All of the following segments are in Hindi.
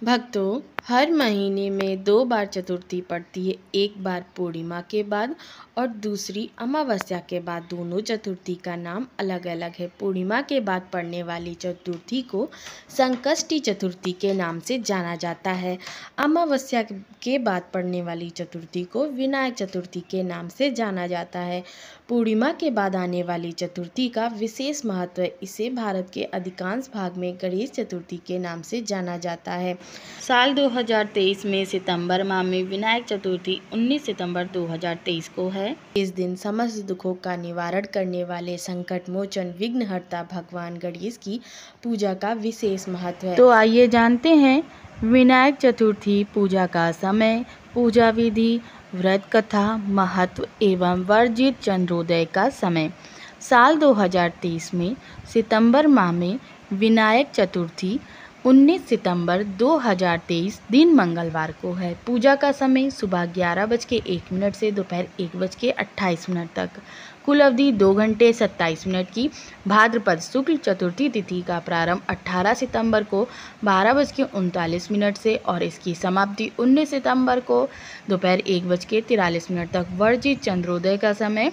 भक्तों, हर महीने में 2 बार चतुर्थी पड़ती है, एक बार पूर्णिमा के बाद और दूसरी अमावस्या के बाद। दोनों चतुर्थी का नाम अलग अलग है। पूर्णिमा के बाद पड़ने वाली चतुर्थी को संकष्टी चतुर्थी के नाम से जाना जाता है। अमावस्या के बाद पड़ने वाली चतुर्थी को विनायक चतुर्थी के नाम से जाना जाता है। पूर्णिमा के बाद आने वाली चतुर्थी का विशेष महत्व है। इसे भारत के अधिकांश भाग में गणेश चतुर्थी के नाम से जाना जाता है। साल 2023 में सितंबर माह में विनायक चतुर्थी 19 सितंबर 2023 को है। इस दिन समस्त दुखों का निवारण करने वाले संकट मोचन विघ्नहर्ता भगवान गणेश की पूजा का विशेष महत्व है। तो आइए जानते हैं विनायक चतुर्थी पूजा का समय, पूजा विधि, व्रत कथा, महत्व एवं वर्जित चंद्रोदय का समय। साल 2023 में सितंबर माह में विनायक चतुर्थी 19 सितंबर 2023 दिन मंगलवार को है। पूजा का समय सुबह 11:01 से दोपहर 1:28 तक। कुल अवधि 2 घंटे 27 मिनट की। भाद्रपद शुक्ल चतुर्थी तिथि का प्रारंभ 18 सितंबर को 12:39 से और इसकी समाप्ति 19 सितंबर को दोपहर 1:43 तक। वर्जित चंद्रोदय का समय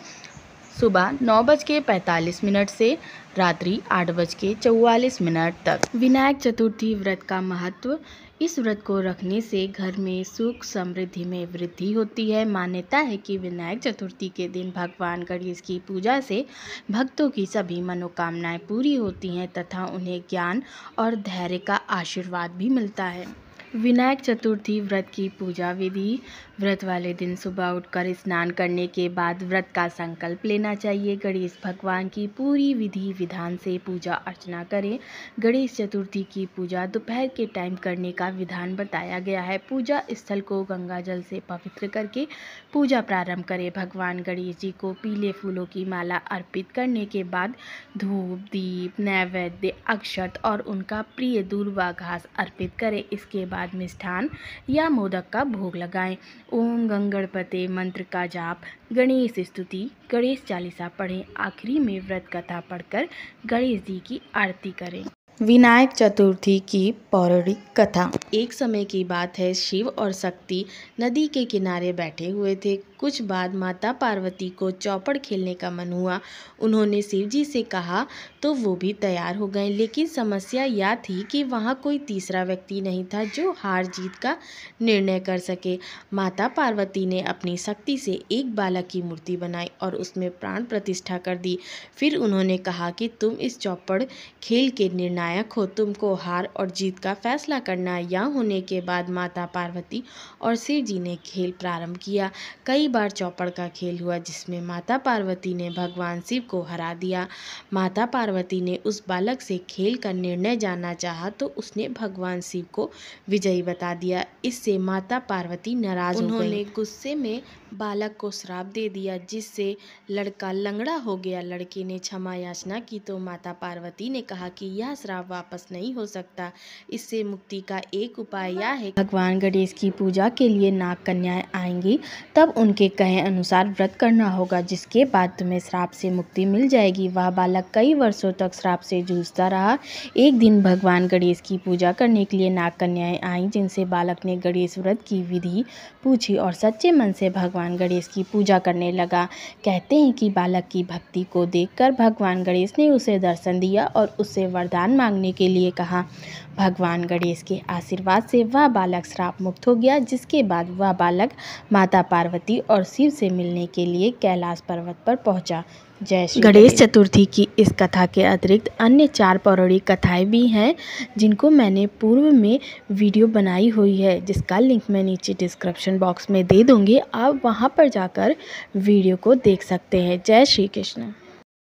सुबह 9:45 से रात्रि 8:44 तक। विनायक चतुर्थी व्रत का महत्व। इस व्रत को रखने से घर में सुख समृद्धि में वृद्धि होती है। मान्यता है कि विनायक चतुर्थी के दिन भगवान गणेश की पूजा से भक्तों की सभी मनोकामनाएं पूरी होती हैं तथा उन्हें ज्ञान और धैर्य का आशीर्वाद भी मिलता है। विनायक चतुर्थी व्रत की पूजा विधि। व्रत वाले दिन सुबह उठकर स्नान करने के बाद व्रत का संकल्प लेना चाहिए। गणेश भगवान की पूरी विधि विधान से पूजा अर्चना करें। गणेश चतुर्थी की पूजा दोपहर के टाइम करने का विधान बताया गया है। पूजा स्थल को गंगा जल से पवित्र करके पूजा प्रारंभ करें। भगवान गणेश जी को पीले फूलों की माला अर्पित करने के बाद धूप, दीप, नैवेद्य, अक्षत और उनका प्रिय दूर्वा घास अर्पित करें। इसके बाद मिष्ठान या मोदक का भोग लगाएं। ओम गंगणपते मंत्र का जाप, गणेश स्तुति, गणेश चालीसा पढ़ें। आखिरी में व्रत कथा पढ़कर गणेश जी की आरती करें। विनायक चतुर्थी की पौराणिक कथा। एक समय की बात है, शिव और शक्ति नदी के किनारे बैठे हुए थे। कुछ बाद माता पार्वती को चौपड़ खेलने का मन हुआ। उन्होंने शिव जी से कहा तो वो भी तैयार हो गए, लेकिन समस्या यह थी कि वहाँ कोई तीसरा व्यक्ति नहीं था जो हार जीत का निर्णय कर सके। माता पार्वती ने अपनी शक्ति से एक बालक की मूर्ति बनाई और उसमें प्राण प्रतिष्ठा कर दी। फिर उन्होंने कहा कि तुम इस चौपड़ खेल के निर्णायक हो, तुमको हार और जीत का फैसला करना है। यह होने के बाद माता पार्वती और शिव जी ने खेल प्रारंभ किया। कई बार चौपड़ का खेल हुआ जिसमें माता पार्वती ने भगवान शिव को हरा दिया। माता पार्वती ने उस बालक से खेल का निर्णय जानना चाहा तो उसने भगवान शिव को विजयी बता दिया। इससे माता पार्वती नाराज हो गई। उन्होंने गुस्से में बालक को श्राप दे दिया जिससे लड़का लंगड़ा हो गया। लड़के ने क्षमा याचना की तो माता पार्वती ने कहा कि यह श्राप वापस नहीं हो सकता। इससे मुक्ति का एक उपाय यह है, भगवान गणेश की पूजा के लिए नाग कन्याएं आएंगी, तब उनके कहे अनुसार व्रत करना होगा, जिसके बाद तुम्हें श्राप से मुक्ति मिल जाएगी। वह बालक कई वर्षों तक श्राप से जूझता रहा। एक दिन भगवान गणेश की पूजा करने के लिए नाग कन्याएं आईं, जिनसे बालक ने गणेश व्रत की विधि पूछी और सच्चे मन से भगवान गणेश की पूजा करने लगा। कहते हैं कि बालक की भक्ति को देखकर भगवान गणेश ने उसे दर्शन दिया और उससे वरदान मांगने के लिए कहा। भगवान गणेश के आशीर्वाद से वह बालक श्राप मुक्त हो गया, जिसके बाद वह बालक माता पार्वती और शिव से मिलने के लिए कैलाश पर्वत पर पहुंचा। जय श्री गणेश चतुर्थी की इस कथा के अतिरिक्त अन्य 4 पौराणिक कथाएं भी हैं जिनको मैंने पूर्व में वीडियो बनाई हुई है, जिसका लिंक मैं नीचे डिस्क्रिप्शन बॉक्स में दे दूंगी। आप वहां पर जाकर वीडियो को देख सकते हैं। जय श्री कृष्ण।